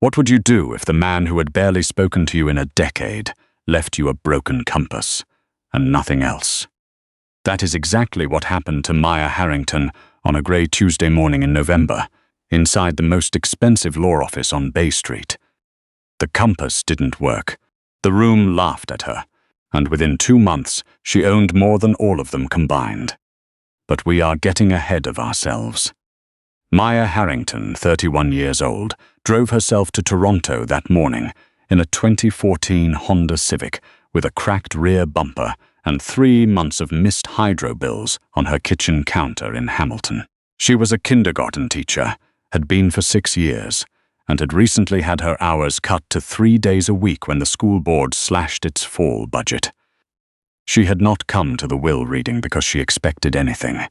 What would you do if the man who had barely spoken to you in a decade left you a broken compass and nothing else? That is exactly what happened to Maya Harrington on a grey Tuesday morning in November, inside the most expensive law office on Bay Street. The compass didn't work. The room laughed at her, and within 2 months she owned more than all of them combined. But we are getting ahead of ourselves. Maya Harrington, 31 years old, drove herself to Toronto that morning in a 2014 Honda Civic with a cracked rear bumper and 3 months of missed hydro bills on her kitchen counter in Hamilton. She was a kindergarten teacher, had been for 6 years, and had recently had her hours cut to 3 days a week when the school board slashed its fall budget. She had not come to the will reading because she expected anything.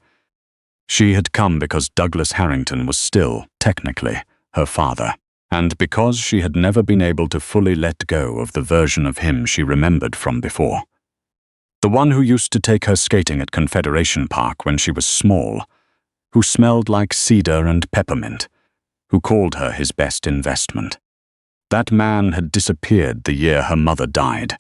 She had come because Douglas Harrington was still, technically, her father, and because she had never been able to fully let go of the version of him she remembered from before. The one who used to take her skating at Confederation Park when she was small, who smelled like cedar and peppermint, who called her his best investment. That man had disappeared the year her mother died.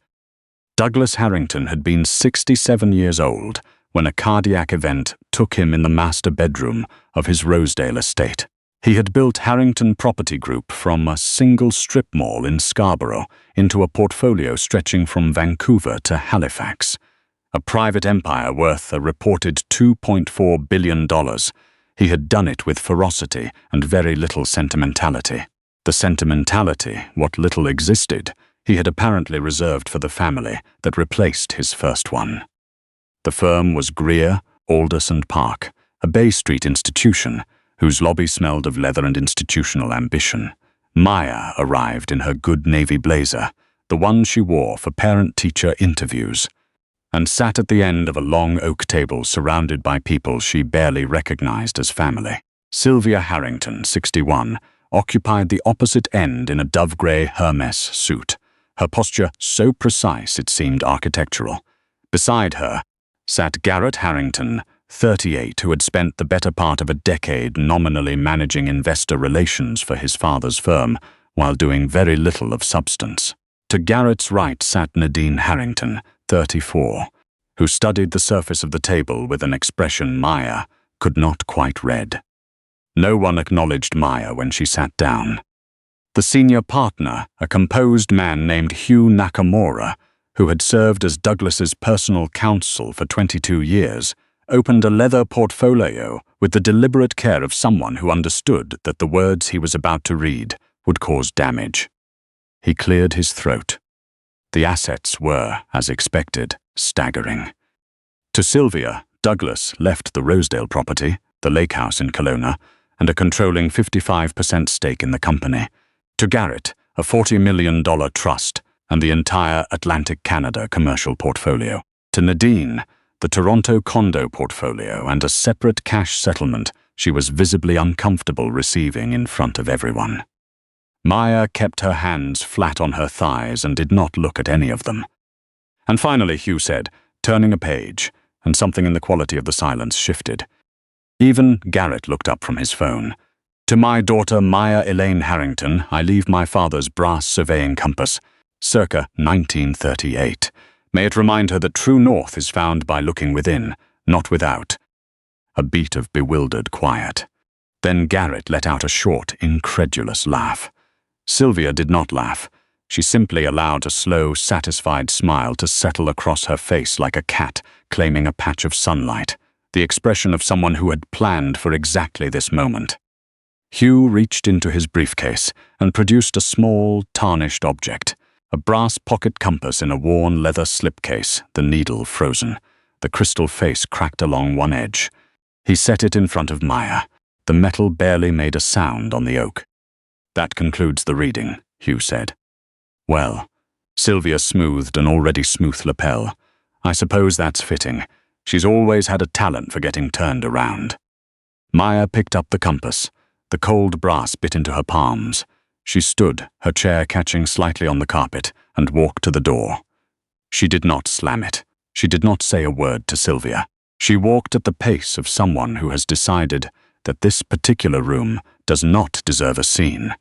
Douglas Harrington had been 67 years old when a cardiac event took him in the master bedroom of his Rosedale estate. He had built Harrington Property Group from a single strip mall in Scarborough into a portfolio stretching from Vancouver to Halifax, a private empire worth a reported $2.4 billion. He had done it with ferocity and very little sentimentality. The sentimentality, what little existed, he had apparently reserved for the family that replaced his first one. The firm was Greer, Aldous & Park, a Bay Street institution whose lobby smelled of leather and institutional ambition. Maya arrived in her good navy blazer, the one she wore for parent-teacher interviews, and sat at the end of a long oak table surrounded by people she barely recognized as family. Sylvia Harrington, 61, occupied the opposite end in a dove-grey Hermes suit, her posture so precise it seemed architectural. Beside her sat Garrett Harrington, 38, who had spent the better part of a decade nominally managing investor relations for his father's firm while doing very little of substance. To Garrett's right sat Nadine Harrington, 34, who studied the surface of the table with an expression Maya could not quite read. No one acknowledged Maya when she sat down. The senior partner, a composed man named Hugh Nakamura, who had served as Douglas's personal counsel for 22 years, opened a leather portfolio with the deliberate care of someone who understood that the words he was about to read would cause damage. He cleared his throat. The assets were, as expected, staggering. To Sylvia, Douglas left the Rosedale property, the lake house in Kelowna, and a controlling 55% stake in the company. To Garrett, a $40 million trust and the entire Atlantic Canada commercial portfolio. To Nadine, the Toronto condo portfolio and a separate cash settlement she was visibly uncomfortable receiving in front of everyone. Maya kept her hands flat on her thighs and did not look at any of them. And finally, Hugh said, turning a page, and something in the quality of the silence shifted. Even Garrett looked up from his phone. To my daughter Maya Elaine Harrington, I leave my father's brass surveying compass, circa 1938. May it remind her that true north is found by looking within, not without. A beat of bewildered quiet. Then Garrett let out a short, incredulous laugh. Sylvia did not laugh. She simply allowed a slow, satisfied smile to settle across her face like a cat claiming a patch of sunlight, the expression of someone who had planned for exactly this moment. Hugh reached into his briefcase and produced a small, tarnished object, a brass pocket compass in a worn leather slipcase, the needle frozen, the crystal face cracked along one edge. He set it in front of Maya. The metal barely made a sound on the oak. That concludes the reading, Hugh said. Well, Sylvia smoothed an already smooth lapel. I suppose that's fitting. She's always had a talent for getting turned around. Maya picked up the compass. The cold brass bit into her palms. She stood, her chair catching slightly on the carpet, and walked to the door. She did not slam it. She did not say a word to Sylvia. She walked at the pace of someone who has decided that this particular room does not deserve a scene.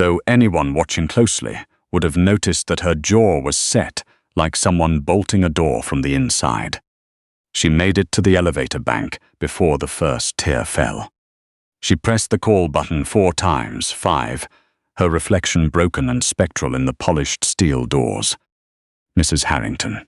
though anyone watching closely would have noticed that her jaw was set like someone bolting a door from the inside. She made it to the elevator bank before the first tear fell. She pressed the call button 4 times, 5, her reflection broken and spectral in the polished steel doors. Mrs. Harrington.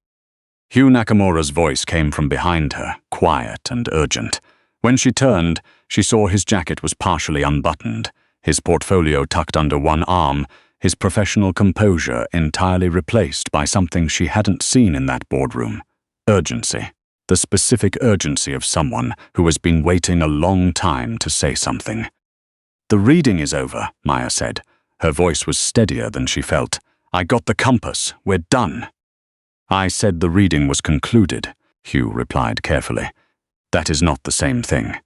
Hugh Nakamura's voice came from behind her, quiet and urgent. When she turned, she saw his jacket was partially unbuttoned, his portfolio tucked under one arm, his professional composure entirely replaced by something she hadn't seen in that boardroom. Urgency. The specific urgency of someone who has been waiting a long time to say something. "The reading is over," Maya said. Her voice was steadier than she felt. "I got the compass. We're done." "I said the reading was concluded," Hugh replied carefully. "That is not the same thing."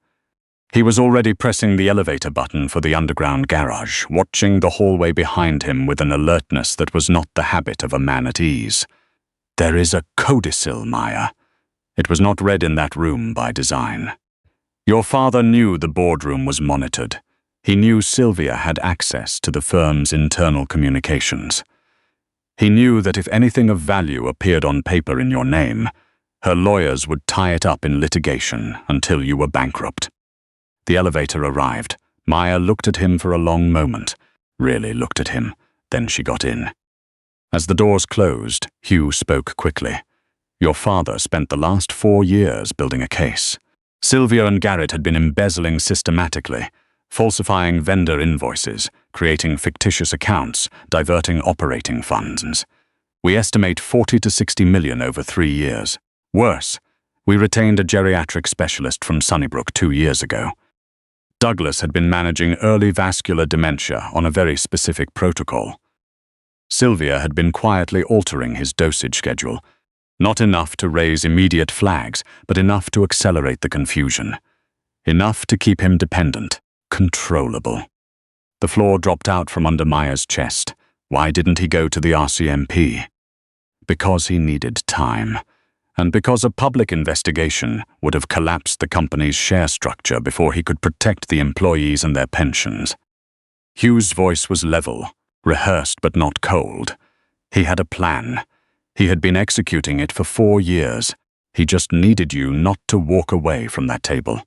He was already pressing the elevator button for the underground garage, watching the hallway behind him with an alertness that was not the habit of a man at ease. "There is a codicil, Maya." It was not read in that room by design. Your father knew the boardroom was monitored. He knew Sylvia had access to the firm's internal communications. He knew that if anything of value appeared on paper in your name, her lawyers would tie it up in litigation until you were bankrupt. The elevator arrived. Maya looked at him for a long moment, really looked at him, then she got in. As the doors closed, Hugh spoke quickly. Your father spent the last 4 years building a case. Sylvia and Garrett had been embezzling systematically, falsifying vendor invoices, creating fictitious accounts, diverting operating funds. We estimate 40 to 60 million over 3 years. Worse, we retained a geriatric specialist from Sunnybrook 2 years ago. Douglas had been managing early vascular dementia on a very specific protocol. Sylvia had been quietly altering his dosage schedule, not enough to raise immediate flags, but enough to accelerate the confusion. Enough to keep him dependent, controllable. The floor dropped out from under Maya's chest. Why didn't he go to the RCMP? Because he needed time, and because a public investigation would have collapsed the company's share structure before he could protect the employees and their pensions. Hugh's voice was level, rehearsed but not cold. He had a plan. He had been executing it for 4 years. He just needed you not to walk away from that table.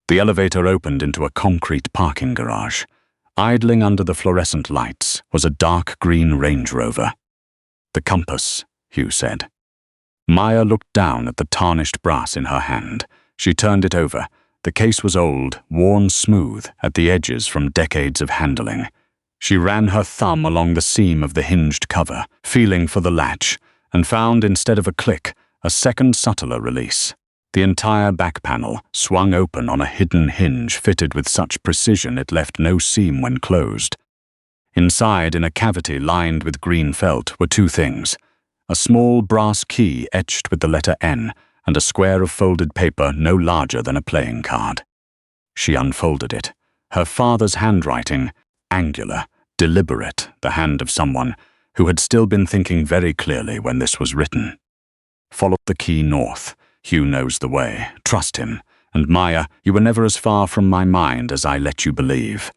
The elevator opened into a concrete parking garage. Idling under the fluorescent lights was a dark green Range Rover. "The compass," Hugh said. Maya looked down at the tarnished brass in her hand. She turned it over. The case was old, worn smooth at the edges from decades of handling. She ran her thumb along the seam of the hinged cover, feeling for the latch, and found, instead of a click, a second subtler release. The entire back panel swung open on a hidden hinge fitted with such precision it left no seam when closed. Inside, in a cavity lined with green felt, were 2 things: a small brass key etched with the letter N, and a square of folded paper no larger than a playing card. She unfolded it. Her father's handwriting, angular, deliberate, the hand of someone who had still been thinking very clearly when this was written. "Follow the key north. Hugh knows the way. Trust him. And Maya, you were never as far from my mind as I let you believe.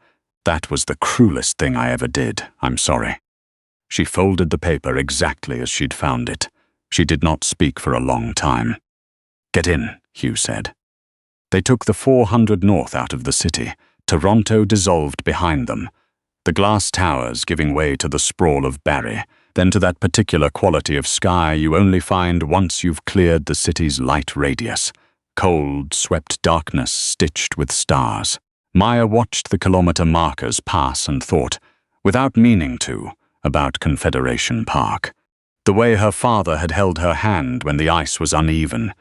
That was the cruelest thing I ever did. I'm sorry." She folded the paper exactly as she'd found it. She did not speak for a long time. "Get in," Hugh said. They took the 400 North out of the city. Toronto dissolved behind them. The glass towers giving way to the sprawl of Barrie, then to that particular quality of sky you only find once you've cleared the city's light radius. Cold, swept darkness stitched with stars. Maya watched the kilometer markers pass and thought, without meaning to, about Confederation Park. The way her father had held her hand when the ice was uneven.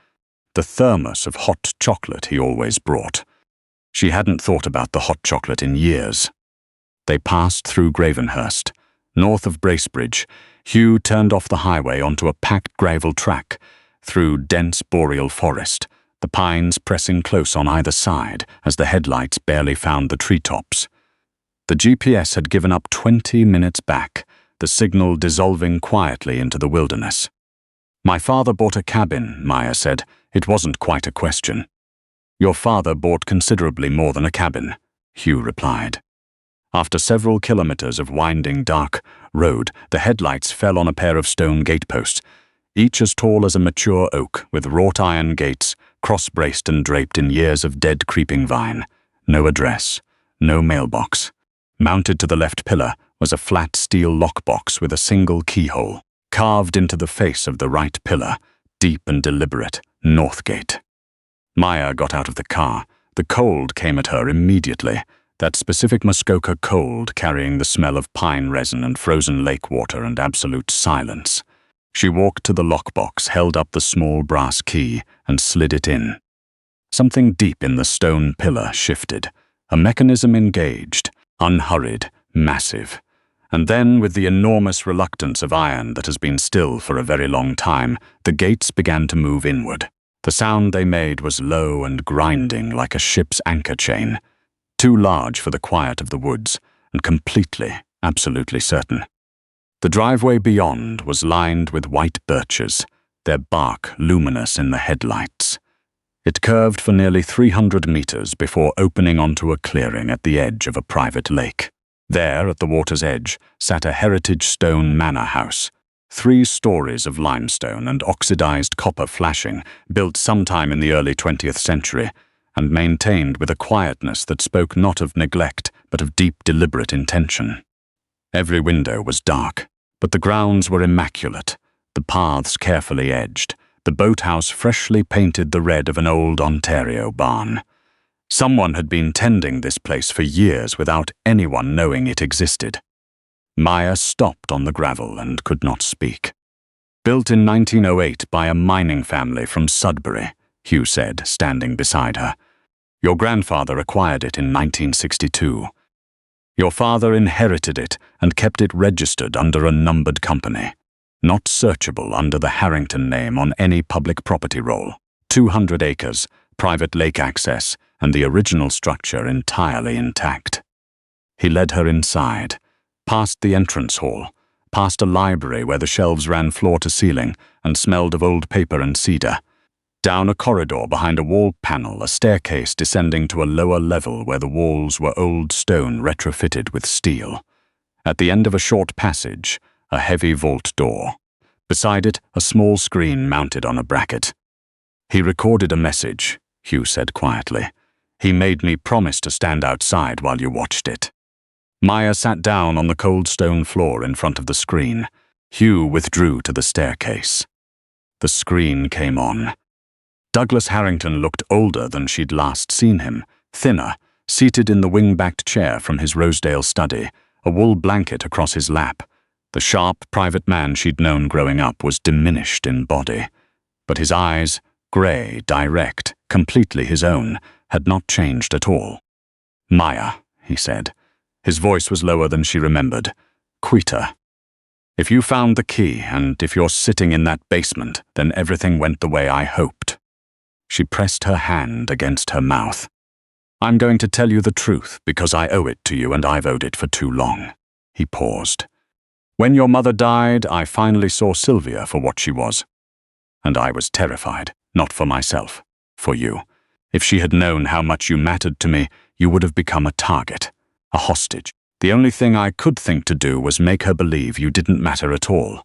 The thermos of hot chocolate he always brought. She hadn't thought about the hot chocolate in years. They passed through Gravenhurst. North of Bracebridge, Hugh turned off the highway onto a packed gravel track, through dense boreal forest, the pines pressing close on either side as the headlights barely found the treetops. The GPS had given up 20 minutes back, the signal dissolving quietly into the wilderness. "My father bought a cabin," Maya said. "It wasn't quite a question." "Your father bought considerably more than a cabin," Hugh replied. After several kilometers of winding, dark road, the headlights fell on a pair of stone gateposts, each as tall as a mature oak, with wrought iron gates, cross-braced and draped in years of dead creeping vine. No address, no mailbox. Mounted to the left pillar was a flat steel lockbox with a single keyhole, carved into the face of the right pillar, deep and deliberate, Northgate. Maya got out of the car. The cold came at her immediately, that specific Muskoka cold carrying the smell of pine resin and frozen lake water and absolute silence. She walked to the lockbox, held up the small brass key, and slid it in. Something deep in the stone pillar shifted. A mechanism engaged, unhurried, massive. And then, with the enormous reluctance of iron that has been still for a very long time, the gates began to move inward. The sound they made was low and grinding like a ship's anchor chain, too large for the quiet of the woods, and completely, absolutely certain. The driveway beyond was lined with white birches, their bark luminous in the headlights. It curved for nearly 300 meters before opening onto a clearing at the edge of a private lake. There, at the water's edge, sat a heritage stone manor house, 3 stories of limestone and oxidized copper flashing, built sometime in the early 20th century, and maintained with a quietness that spoke not of neglect, but of deep, deliberate intention. Every window was dark, but the grounds were immaculate, the paths carefully edged, the boathouse freshly painted the red of an old Ontario barn. Someone had been tending this place for years without anyone knowing it existed. Maya stopped on the gravel and could not speak. Built in 1908 by a mining family from Sudbury, Hugh said, standing beside her. Your grandfather acquired it in 1962. Your father inherited it and kept it registered under a numbered company, not searchable under the Harrington name on any public property roll. 200 acres, private lake access, and the original structure entirely intact. He led her inside, past the entrance hall, past a library where the shelves ran floor to ceiling and smelled of old paper and cedar, down a corridor behind a wall panel, a staircase descending to a lower level where the walls were old stone retrofitted with steel. At the end of a short passage, a heavy vault door. Beside it, a small screen mounted on a bracket. He recorded a message, Hugh said quietly. He made me promise to stand outside while you watched it. Maya sat down on the cold stone floor in front of the screen. Hugh withdrew to the staircase. The screen came on. Douglas Harrington looked older than she'd last seen him, thinner, seated in the wing-backed chair from his Rosedale study, a wool blanket across his lap. The sharp, private man she'd known growing up was diminished in body. But his eyes, grey, direct, completely his own, had not changed at all. Maya, he said. His voice was lower than she remembered. Quita. If you found the key, and if you're sitting in that basement, then everything went the way I hoped. She pressed her hand against her mouth. I'm going to tell you the truth because I owe it to you and I've owed it for too long. He paused. When your mother died, I finally saw Sylvia for what she was. And I was terrified, not for myself, for you. If she had known how much you mattered to me, you would have become a target, a hostage. The only thing I could think to do was make her believe you didn't matter at all.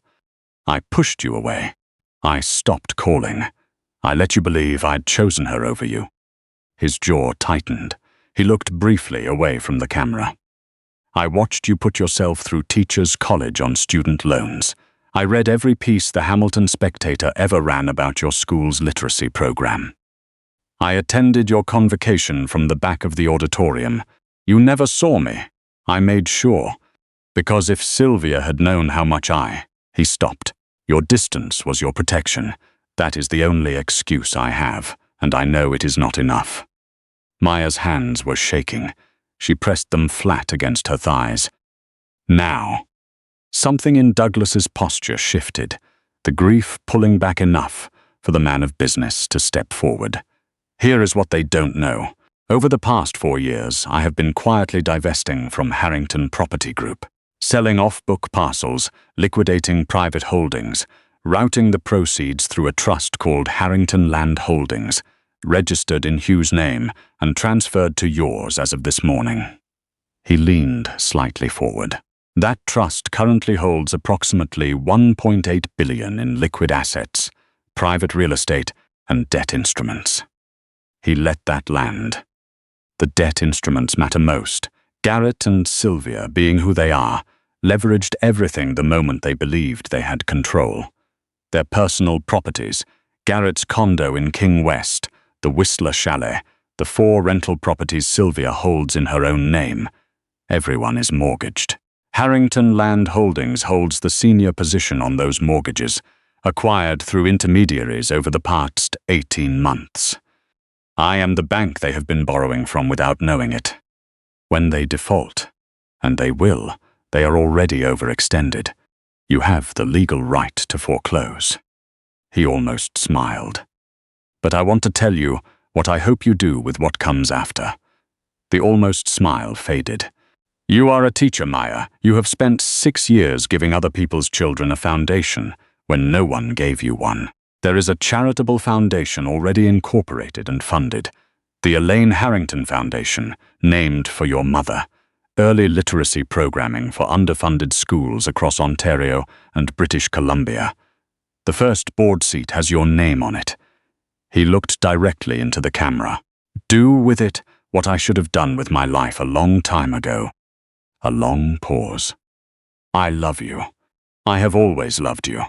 I pushed you away. I stopped calling. I let you believe I'd chosen her over you. His jaw tightened. He looked briefly away from the camera. I watched you put yourself through Teachers' College on student loans. I read every piece the Hamilton Spectator ever ran about your school's literacy program. I attended your convocation from the back of the auditorium. You never saw me. I made sure. Because if Sylvia had known how much He stopped. Your distance was your protection. That is the only excuse I have, and I know it is not enough. Maya's hands were shaking. She pressed them flat against her thighs. Now. Something in Douglas's posture shifted, the grief pulling back enough for the man of business to step forward. Here is what they don't know. Over the past 4 years, I have been quietly divesting from Harrington Property Group, selling off-book parcels, liquidating private holdings, routing the proceeds through a trust called Harrington Land Holdings, registered in Hugh's name and transferred to yours as of this morning. He leaned slightly forward. That trust currently holds approximately $1.8 billion in liquid assets, private real estate, and debt instruments. He let that land. The debt instruments matter most. Garrett and Sylvia, being who they are, leveraged everything the moment they believed they had control. Their personal properties, Garrett's condo in King West, the Whistler Chalet, the 4 rental properties Sylvia holds in her own name. Everyone is mortgaged. Harrington Land Holdings holds the senior position on those mortgages, acquired through intermediaries over the past 18 months. I am the bank they have been borrowing from without knowing it. When they default, and they will, they are already overextended. You have the legal right to foreclose. He almost smiled. But I want to tell you what I hope you do with what comes after. The almost smile faded. You are a teacher, Maya. You have spent 6 years giving other people's children a foundation when no one gave you one. There is a charitable foundation already incorporated and funded, the Elaine Harrington Foundation, named for your mother. Early literacy programming for underfunded schools across Ontario and British Columbia. The first board seat has your name on it. He looked directly into the camera. Do with it what I should have done with my life a long time ago. A long pause. I love you. I have always loved you.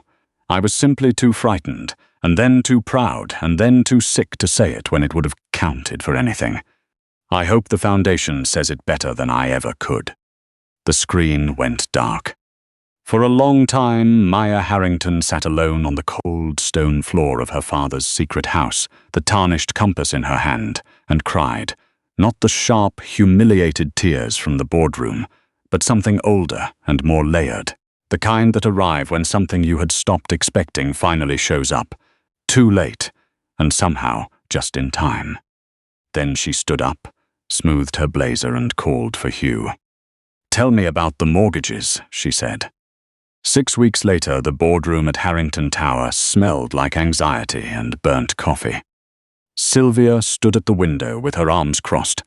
I was simply too frightened, and then too proud, and then too sick to say it when it would have counted for anything. I hope the foundation says it better than I ever could. The screen went dark. For a long time, Maya Harrington sat alone on the cold stone floor of her father's secret house, the tarnished compass in her hand, and cried, not the sharp, humiliated tears from the boardroom, but something older and more layered, the kind that arrive when something you had stopped expecting finally shows up, too late, and somehow just in time. Then she stood up, smoothed her blazer and called for Hugh. Tell me about the mortgages, she said. 6 weeks later, the boardroom at Harrington Tower smelled like anxiety and burnt coffee. Sylvia stood at the window with her arms crossed,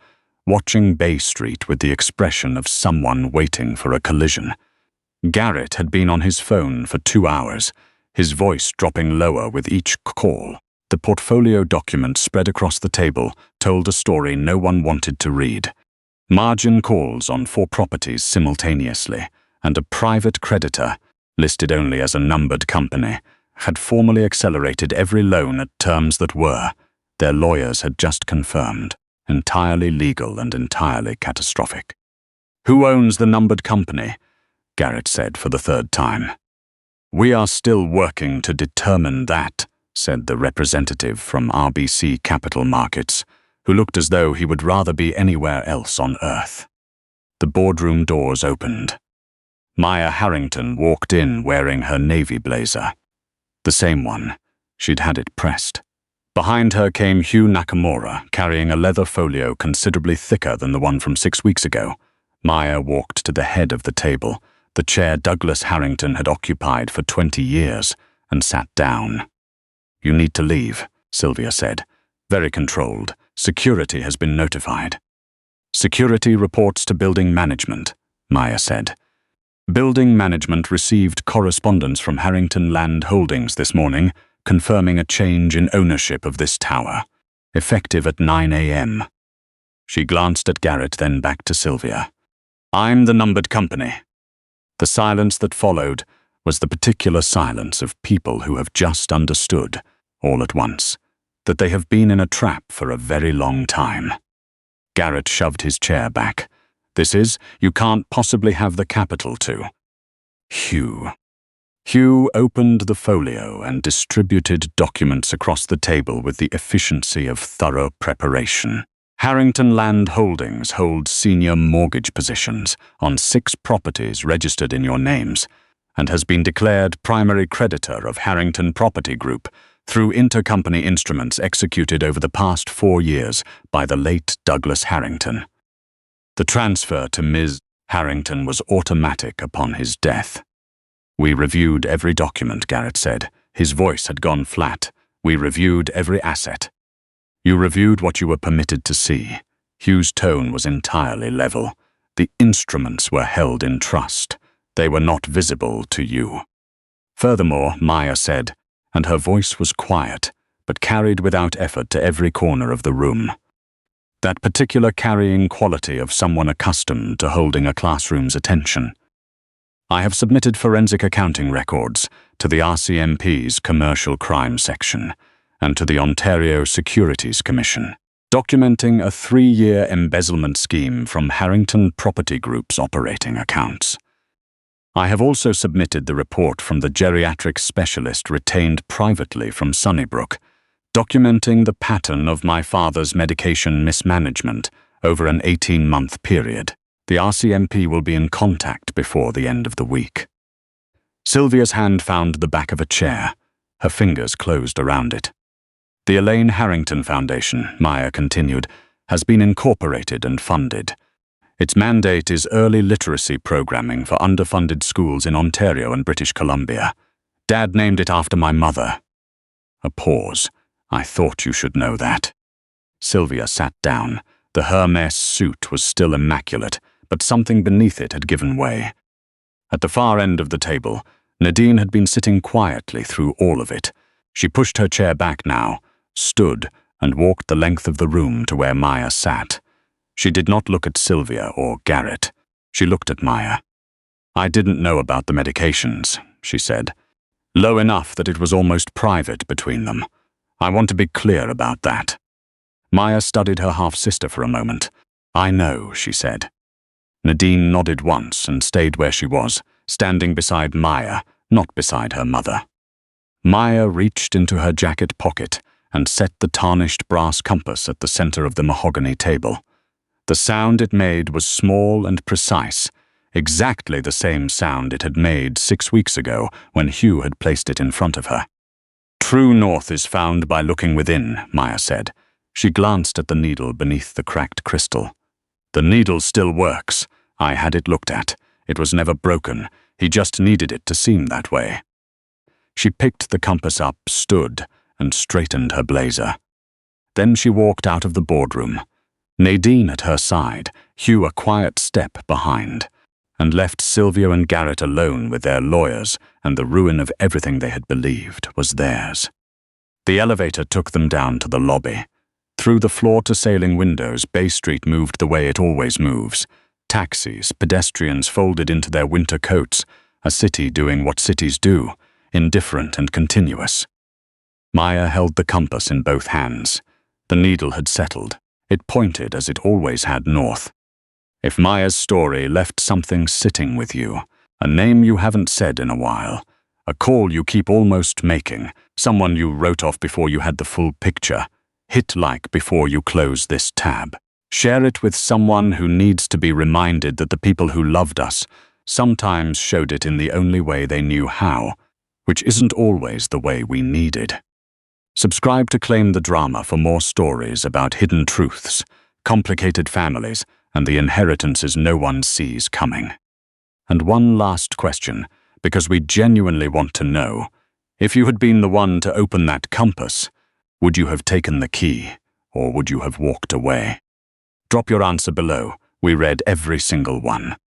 watching Bay Street with the expression of someone waiting for a collision. Garrett had been on his phone for 2 hours, his voice dropping lower with each call. The portfolio document spread across the table told a story no one wanted to read. Margin calls on 4 properties simultaneously, and a private creditor, listed only as a numbered company, had formally accelerated every loan at terms that were, their lawyers had just confirmed, entirely legal and entirely catastrophic. Who owns the numbered company? Garrett said for the 3rd time. We are still working to determine that, said the representative from RBC Capital Markets, who looked as though he would rather be anywhere else on earth. The boardroom doors opened. Maya Harrington walked in wearing her navy blazer. The same one. She'd had it pressed. Behind her came Hugh Nakamura, carrying a leather folio considerably thicker than the one from 6 weeks ago. Maya walked to the head of the table, the chair Douglas Harrington had occupied for 20 years, and sat down. You need to leave, Sylvia said. Very controlled. Security has been notified. Security reports to building management, Maya said. Building management received correspondence from Harrington Land Holdings this morning, confirming a change in ownership of this tower, effective at 9 a.m. She glanced at Garrett, then back to Sylvia. I'm the numbered company. The silence that followed was the particular silence of people who have just understood, all at once, that they have been in a trap for a very long time. Garrett shoved his chair back. This is, you can't possibly have the capital to. Hugh. Hugh opened the folio and distributed documents across the table with the efficiency of thorough preparation. Harrington Land Holdings holds senior mortgage positions on 6 properties registered in your names and has been declared primary creditor of Harrington Property Group through intercompany instruments executed over the past 4 years by the late Douglas Harrington. The transfer to Ms. Harrington was automatic upon his death. We reviewed every document, Garrett said. His voice had gone flat. We reviewed every asset. You reviewed what you were permitted to see. Hugh's tone was entirely level. The instruments were held in trust. They were not visible to you. Furthermore, Maya said, and her voice was quiet, but carried without effort to every corner of the room. That particular carrying quality of someone accustomed to holding a classroom's attention. I have submitted forensic accounting records to the RCMP's Commercial Crime Section and to the Ontario Securities Commission, documenting a 3-year embezzlement scheme from Harrington Property Group's operating accounts. I have also submitted the report from the geriatric specialist retained privately from Sunnybrook, documenting the pattern of my father's medication mismanagement over an 18-month period. The RCMP will be in contact before the end of the week. Sylvia's hand found the back of a chair. Her fingers closed around it. The Elaine Harrington Foundation, Maya continued, has been incorporated and funded. Its mandate is early literacy programming for underfunded schools in Ontario and British Columbia. Dad named it after my mother. A pause. I thought you should know that. Sylvia sat down. The Hermes suit was still immaculate, but something beneath it had given way. At the far end of the table, Nadine had been sitting quietly through all of it. She pushed her chair back now, stood, and walked the length of the room to where Maya sat. She did not look at Sylvia or Garrett. She looked at Maya. I didn't know about the medications, she said. Low enough that it was almost private between them. I want to be clear about that. Maya studied her half-sister for a moment. I know, she said. Nadine nodded once and stayed where she was, standing beside Maya, not beside her mother. Maya reached into her jacket pocket and set the tarnished brass compass at the center of the mahogany table. The sound it made was small and precise, exactly the same sound it had made 6 weeks ago when Hugh had placed it in front of her. True north is found by looking within, Maya said. She glanced at the needle beneath the cracked crystal. The needle still works. I had it looked at. It was never broken. He just needed it to seem that way. She picked the compass up, stood, and straightened her blazer. Then she walked out of the boardroom. Nadine at her side, Hugh a quiet step behind, and left Sylvia and Garrett alone with their lawyers, and the ruin of everything they had believed was theirs. The elevator took them down to the lobby. Through the floor-to-ceiling windows, Bay Street moved the way it always moves. Taxis, pedestrians folded into their winter coats, a city doing what cities do, indifferent and continuous. Maya held the compass in both hands. The needle had settled. It pointed as it always had north. If Maya's story left something sitting with you, a name you haven't said in a while, a call you keep almost making, someone you wrote off before you had the full picture, hit like before you close this tab. Share it with someone who needs to be reminded that the people who loved us sometimes showed it in the only way they knew how, which isn't always the way we needed. Subscribe to Claim the Drama for more stories about hidden truths, complicated families, and the inheritances no one sees coming. And one last question, because we genuinely want to know. If you had been the one to open that compass, would you have taken the key, or would you have walked away? Drop your answer below. We read every single one.